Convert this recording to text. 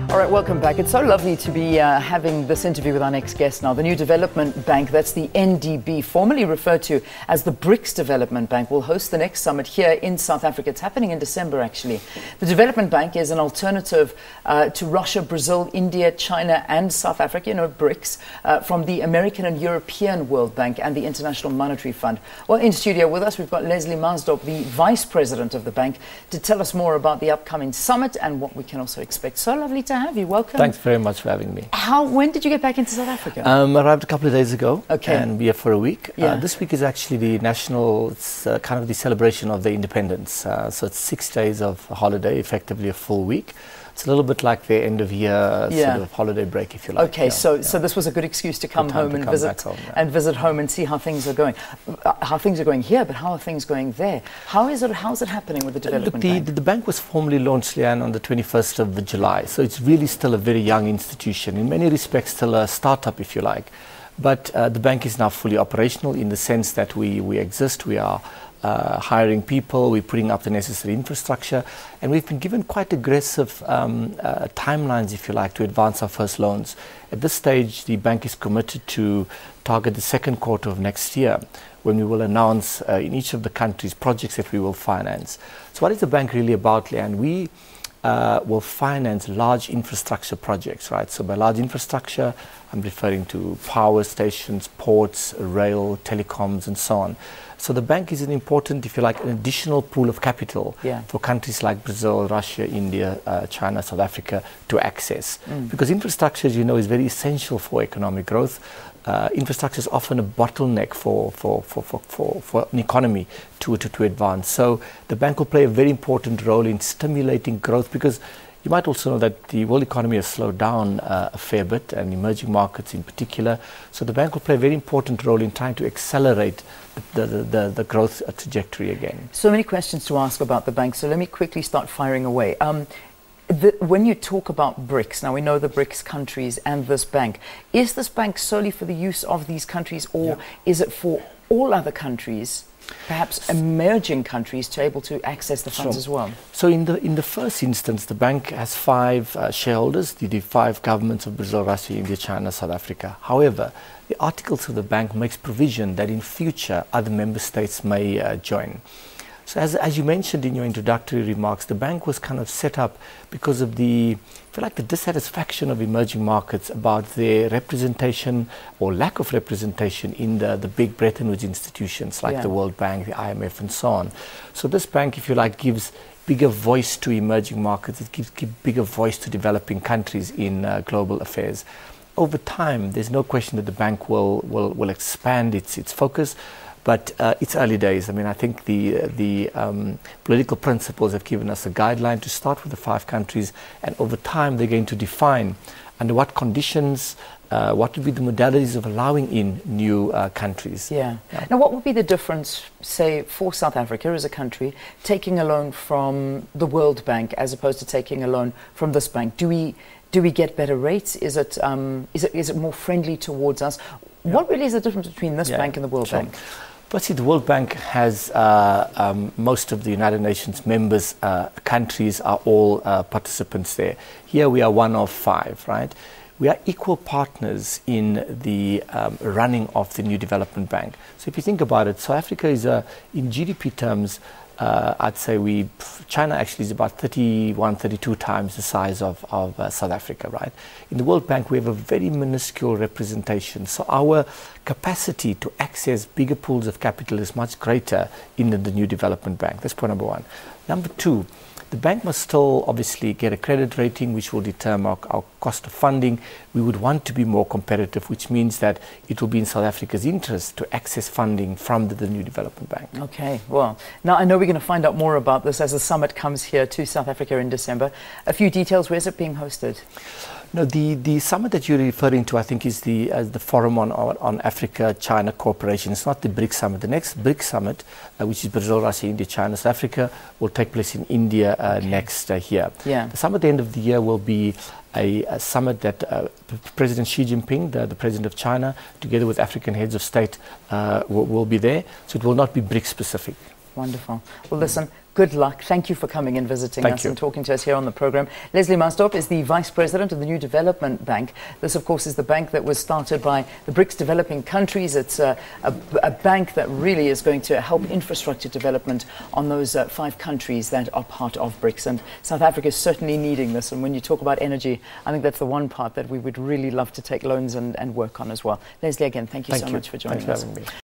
All right, welcome back. It's so lovely to be having this interview with our next guest now. The new development bank, that's the NDB, formerly referred to as the BRICS Development Bank, will host the next summit here in South Africa. It's happening in December, actually. The development bank is an alternative to Russia, Brazil, India, China, and South Africa, BRICS, from the American and European World Bank and the International Monetary Fund. Well, in studio with us, we've got Leslie Maasdorp, the Vice President of the bank, to tell us more about the upcoming summit and what we can also expect. So lovely to have you. Welcome. Thanks very much for having me. When did you get back into South Africa? Arrived a couple of days ago. Okay. And we're here for a week. Yeah. This week is actually the national, it's kind of the celebration of the independence. So it's 6 days of holiday, effectively a full week. It's a little bit like the end of year sort of holiday break, if you like. Okay, so this was a good excuse to come home and visit home and see how things are going. How things are going here, but how are things going there? How's it happening with the development bank? The bank was formally launched, Leanne, on the 21st of July. So it's really still a very young institution. In many respects, still a startup, if you like. But the bank is now fully operational in the sense that we exist. We are hiring people, we're putting up the necessary infrastructure, and we've been given quite aggressive timelines, if you like, to advance our first loans. At this stage, the bank is committed to target the second quarter of next year, when we will announce in each of the countries projects that we will finance. So what is the bank really about, Leanne? We will finance large infrastructure projects, right? So by large infrastructure, I'm referring to power stations, ports, rail, telecoms, and so on. So the bank is an important, if you like, an additional pool of capital for countries like Brazil, Russia, India, China, South Africa to access. Because infrastructure, as you know, is very essential for economic growth. Infrastructure is often a bottleneck for an economy to advance. So the bank will play a very important role in stimulating growth, because you might also know that the world economy has slowed down a fair bit, and emerging markets in particular. So the bank will play a very important role in trying to accelerate the growth trajectory again. So many questions to ask about the bank, so let me quickly start firing away. When you talk about BRICS, now we know the BRICS countries and this bank, is this bank solely for the use of these countries, or is it for all other countries, perhaps emerging countries, to able to access the funds as well? So in the first instance, the bank has 5 shareholders, the 5 governments of Brazil, Russia, India, China, South Africa. However, the articles of the bank makes provision that in future other member states may join. So as you mentioned in your introductory remarks, the bank was kind of set up because of the, if you like, the dissatisfaction of emerging markets about their representation or lack of representation in the big Bretton Woods institutions like the World Bank, the IMF, and so on. So this bank, if you like, gives bigger voice to emerging markets. It gives bigger voice to developing countries in global affairs. Over time, there's no question that the bank will expand its focus. But it's early days. I mean, I think the political principles have given us a guideline to start with the 5 countries, and over time they're going to define under what conditions, what would be the modalities of allowing in new countries. Now, what would be the difference, say, for South Africa as a country, taking a loan from the World Bank as opposed to taking a loan from this bank? Do we get better rates? Is it more friendly towards us? What really is the difference between this bank and the World Bank? Firstly, the World Bank has most of the United Nations members countries are all participants there. Here we are one of 5, right? We are equal partners in the running of the new development bank. So if you think about it, South Africa is, in GDP terms, I'd say China actually is about 31, 32 times the size of South Africa, right? In the World Bank, we have a very minuscule representation. So our capacity to access bigger pools of capital is much greater in the new development bank. That's point number 1. Number 2, the bank must still obviously get a credit rating, which will determine our cost of funding. We would want to be more competitive, which means that it will be in South Africa's interest to access funding from the new development bank. Okay, well, now I know we're going to find out more about this as the summit comes here to South Africa in December. A few details, where's it being hosted? No, the summit that you're referring to, I think, is the Forum on Africa-China Cooperation. It's not the BRICS Summit. The next BRICS Summit, which is Brazil, Russia, India, China, South Africa, will take place in India next year. The summit at the end of the year will be a summit that President Xi Jinping, the President of China, together with African heads of state, will be there. So it will not be BRICS specific. Wonderful. Well, listen, Good luck. Thank you for coming and visiting us and talking to us here on the program. Leslie Maasdorp is the Vice President of the New Development Bank. This, of course, is the bank that was started by the BRICS developing countries. It's a bank that really is going to help infrastructure development on those 5 countries that are part of BRICS. And South Africa is certainly needing this. And when you talk about energy, I think that's the one part that we would really love to take loans and work on as well. Leslie, again, thank you so much for joining us. Thanks for having me.